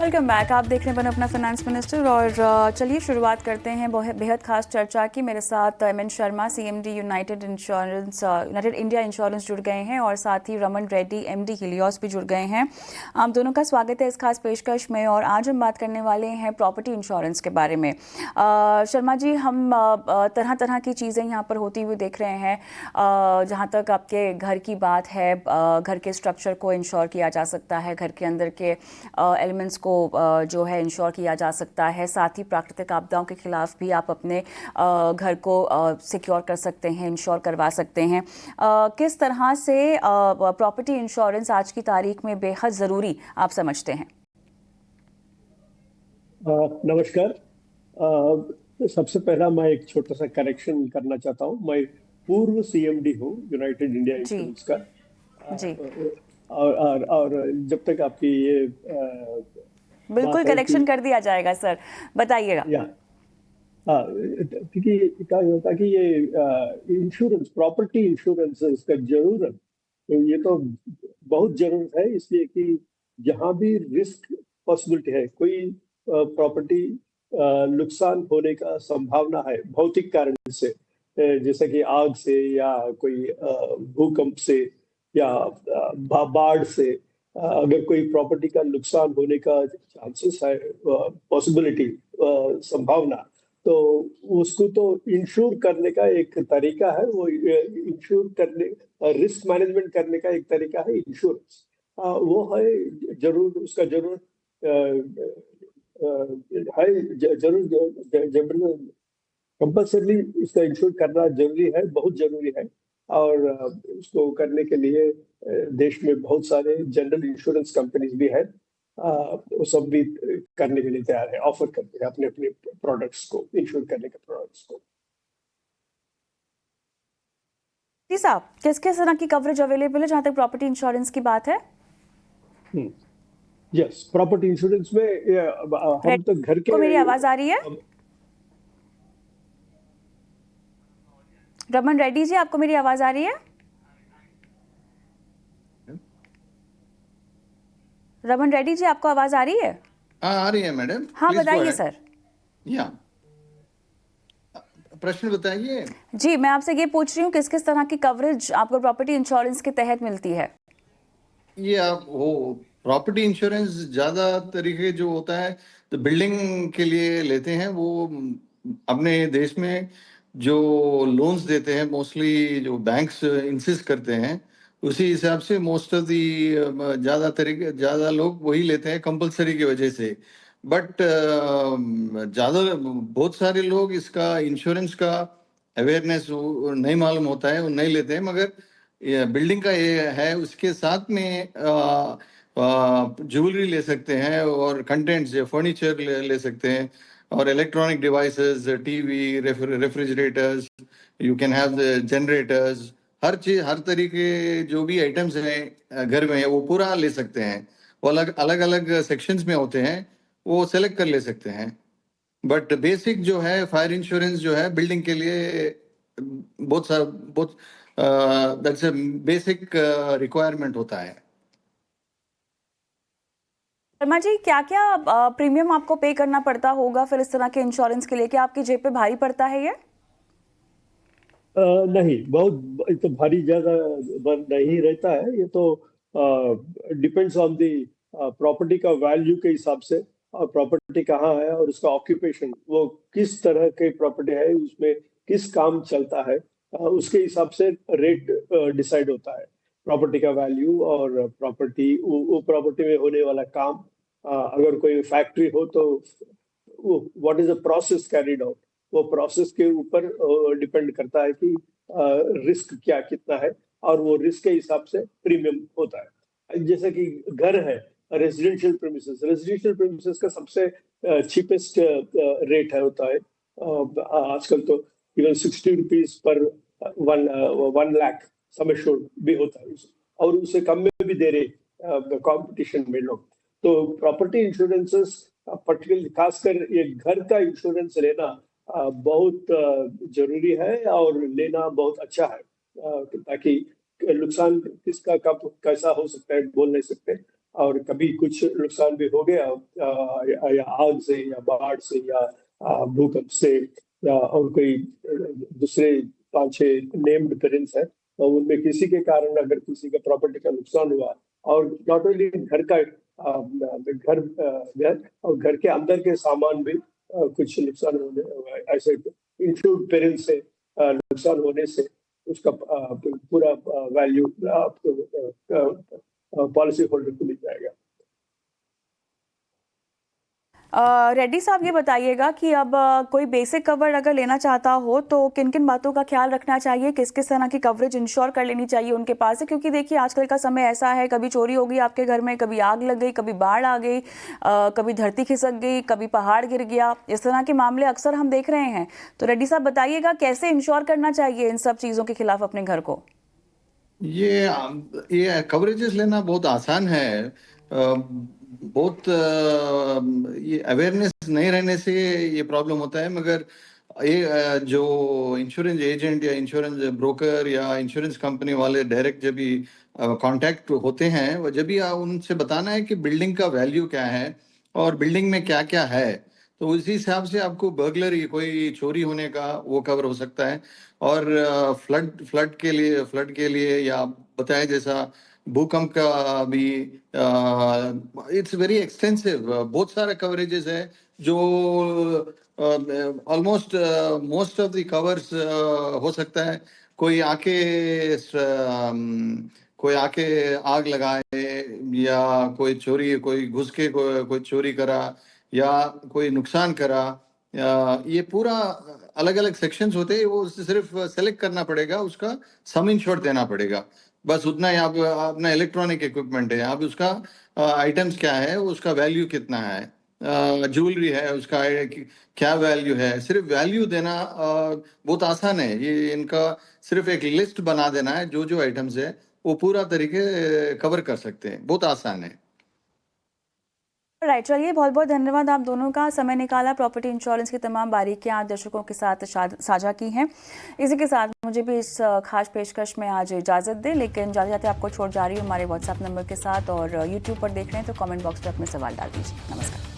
Welcome back. आप देख रहे हैं बनो अपना फाइनेंस मिनिस्टर और चलिए शुरुआत करते हैं बेहद खास चर्चा की। मेरे साथ MN Sharma CMD United India Insurance जुड़ गए हैं और साथ ही रमन रेड्डी एमडी हीलियोस भी जुड़ गए हैं। आप दोनों का स्वागत है इस खास पेशकश में। और आज हम बात करने वाले हैं प्रॉपर्टी इंश्योरेंस के बारे में। शर्मा जी, हम तरह तरह की चीज़ें यहाँ पर होती हुई देख रहे हैं। जहाँ तक आपके घर की बात है, घर के स्ट्रक्चर को इंश्योर किया जा सकता है, घर के अंदर के एलिमेंट्स को जो है इंश्योर किया जा सकता है। साथ ही प्राकृतिक आपदाओं के खिलाफ भी आप अपने घर को सिक्योर कर सकते हैं, इंश्योर करवा सकते हैं। किस तरह से प्रॉपर्टी इंश्योरेंस आज की तारीख में बेहद ज़रूरी आप समझते हैं? नमस्कार। सबसे पहला मैं एक छोटा सा करेक्शन करना चाहता हूँ। मैं पूर्व सीएमडी हूँ यूनाइटेड इंडिया इंश्योरेंस का। जी। और जब तक आपकी ये बिल्कुल करेक्शन कर दिया जाएगा सर, बताइएगा। क्योंकि क्या होता है कि ये इंश्योरेंस, प्रॉपर्टी इंश्योरेंस इसका जरूरत, तो ये तो बहुत जरूरत है, इसलिए कि जहाँ भी रिस्क पॉसिबिलिटी है, कोई प्रॉपर्टी नुकसान होने का संभावना है भौतिक कारण से, जैसे कि आग से या कोई भूकंप से या बाढ़ से, अगर कोई प्रॉपर्टी का नुकसान होने का चांसेस है, पॉसिबिलिटी, संभावना, तो उसको तो इंश्योर करने का एक तरीका है। वो इंश्योर करने, रिस्क मैनेजमेंट करने का एक तरीका है इंश्योरेंस। वो है जरूर, उसका जरूर है, जरूर कंपल्सरी इसका इंश्योर करना जरूरी है, बहुत जरूरी है। और उसको करने के लिए देश में बहुत सारे जनरल इंश्योरेंस कंपनीज भी है, वो सब भी करने के लिए तैयार है, ऑफर करते हैं अपने अपने प्रोडक्ट्स को, इंश्योर करने के प्रोडक्ट्स को। जी साहब, किस किस तरह की कवरेज अवेलेबल है जहां तक प्रॉपर्टी इंश्योरेंस की बात है? यस, प्रॉपर्टी इंश्योरेंस में हम तो घर के, को मेरी आवाज आ रही है? रमन रेड्डी जी, आपको मेरी आवाज आ रही है? रमन रेड्डी जी, आपको आवाज आ रही है? आ रही है मैडम। हाँ, बताइए सर। या प्रश्न बताइए। जी, मैं आपसे ये पूछ रही हूँ किस किस तरह की कवरेज आपको प्रॉपर्टी इंश्योरेंस के तहत मिलती है? ये आप वो प्रॉपर्टी इंश्योरेंस ज्यादा तरीके जो होता है तो बिल्डिंग के लिए लेते हैं। वो अपने देश में जो लोन्स देते हैं, मोस्टली जो बैंक्स इंसिस्ट करते हैं, उसी हिसाब से मोस्ट ऑफ दी ज्यादा लोग वही लेते हैं कंपलसरी की वजह से। बट बहुत सारे लोग इसका इंश्योरेंस का अवेयरनेस नहीं मालूम होता है, वो नहीं लेते हैं। मगर बिल्डिंग का ये है, उसके साथ में ज्वेलरी ले सकते हैं और कंटेंट्स, फर्नीचर ले सकते हैं, और electronic devices, TV, refrigerators, you can have generators, हर चीज, हर तरीके जो भी आइटम्स हैं घर में वो पूरा ले सकते हैं। वो अलग अलग अलग सेक्शंस में होते हैं, वो सेलेक्ट कर ले सकते हैं। बट बेसिक जो है फायर इंश्योरेंस जो है बिल्डिंग के लिए बहुत दैट्स अ बेसिक रिक्वायरमेंट होता है। शर्मा जी, क्या क्या प्रीमियम आपको पे करना पड़ता होगा फिर इस तरह के इंश्योरेंस के लिए? क्या आपकी जेब पे भारी पड़ता है ये? नहीं, बहुत तो भारी ज्यादा नहीं रहता है। ये तो डिपेंड्स ऑन दी प्रॉपर्टी का वैल्यू के हिसाब से, और प्रॉपर्टी कहाँ है और उसका ऑक्यूपेशन, वो किस तरह के प्रॉपर्टी है, उसमें किस काम चलता है, उसके हिसाब से रेट डिसाइड होता है। प्रॉपर्टी का वैल्यू और प्रॉपर्टी, वो प्रॉपर्टी में होने वाला काम, अगर कोई फैक्ट्री हो तो what is the process carried out, वो प्रोसेस के ऊपर डिपेंड करता है कि रिस्क क्या कितना है, और वो रिस्क के हिसाब से प्रीमियम होता है। जैसे कि घर है, रेजिडेंशियल प्रीमिसेस का सबसे चीपेस्ट रेट है, होता है आजकल तो even 60 rupees per 1 lakh sum assured भी होता है, और उससे कम में भी दे रहे कंपटीशन में लोग। तो प्रॉपर्टी इंश्योरेंसेस, पर्टिकुलरली खासकर ये घर का इंश्योरेंस लेना बहुत जरूरी है, और लेना बहुत अच्छा है, ताकि नुकसान किसका कब कैसा हो सकता है बोल नहीं सकते। और कभी कुछ नुकसान भी हो गया या आग से या बाढ़ से या भूकंप से या और कोई दूसरे 5-6 नेम्ड पेरेंट्स हैं, तो उनमें किसी के कारण अगर किसी का प्रॉपर्टी का नुकसान हुआ और नॉट ओनली घर का घर और घर के अंदर के सामान भी कुछ नुकसान होने ऐसे इंश्योर्ड पेरेंट्स से नुकसान होने से उसका पूरा वैल्यू आपको पॉलिसी होल्डर को मिल जाएगा। रेड्डी साहब ये बताइएगा कि अब कोई बेसिक कवर अगर लेना चाहता हो तो किन किन बातों का ख्याल रखना चाहिए, किस किस तरह की कवरेज इंश्योर कर लेनी चाहिए उनके पास है, क्योंकि देखिए आजकल का समय ऐसा है, कभी चोरी हो गई आपके घर में, कभी आग लग गई, कभी बाढ़ आ गई, कभी धरती खिसक गई, कभी पहाड़ गिर गया, इस तरह के मामले अक्सर हम देख रहे हैं। तो रेड्डी साहब बताइएगा कैसे इंश्योर करना चाहिए इन सब चीज़ों के खिलाफ अपने घर को। ये कवरेजेस लेना बहुत आसान है। बहुत ये अवेयरनेस नहीं रहने से ये प्रॉब्लम होता है। मगर ये जो इंश्योरेंस एजेंट या इंश्योरेंस ब्रोकर या इंश्योरेंस कंपनी वाले डायरेक्ट जब भी कांटेक्ट होते हैं, वो जब भी उनसे बताना है कि बिल्डिंग का वैल्यू क्या है और बिल्डिंग में क्या क्या है, तो उसी हिसाब से आपको बर्गलरी कोई चोरी होने का वो कवर हो सकता है। और फ्लड के लिए या आप बताएं जैसा भूकंप का भी इट्स वेरी एक्सटेंसिव, बहुत सारे कवरेजेस है जो almost most of the covers हो सकता है। कोई आके आग लगाए या कोई घुस के कोई चोरी करा या कोई नुकसान करा, ये पूरा अलग अलग सेक्शंस होते हैं। वो सिर्फ सेलेक्ट करना पड़ेगा, उसका सम इंश्योर्ड देना पड़ेगा, बस उतना ही। आप अपना इलेक्ट्रॉनिक इक्विपमेंट है, आप उसका आइटम्स क्या है, उसका वैल्यू कितना है, ज्वेलरी है उसका क्या वैल्यू है, सिर्फ वैल्यू देना बहुत आसान है। ये इनका सिर्फ एक लिस्ट बना देना है, जो जो आइटम्स है वो पूरा तरीके कवर कर सकते हैं, बहुत आसान है। राइट, चलिए बहुत बहुत धन्यवाद आप दोनों का, समय निकाला, प्रॉपर्टी इंश्योरेंस की तमाम बारीकियां आप दर्शकों के साथ साझा की हैं। इसी के साथ मुझे भी इस खास पेशकश में आज इजाज़त दें, लेकिन जाते जाते आपको छोड़ जा रही हूँ हमारे व्हाट्सएप नंबर के साथ, और यूट्यूब पर देख रहे हैं तो कमेंट बॉक्स पर अपने सवाल डाल दीजिए। नमस्कार।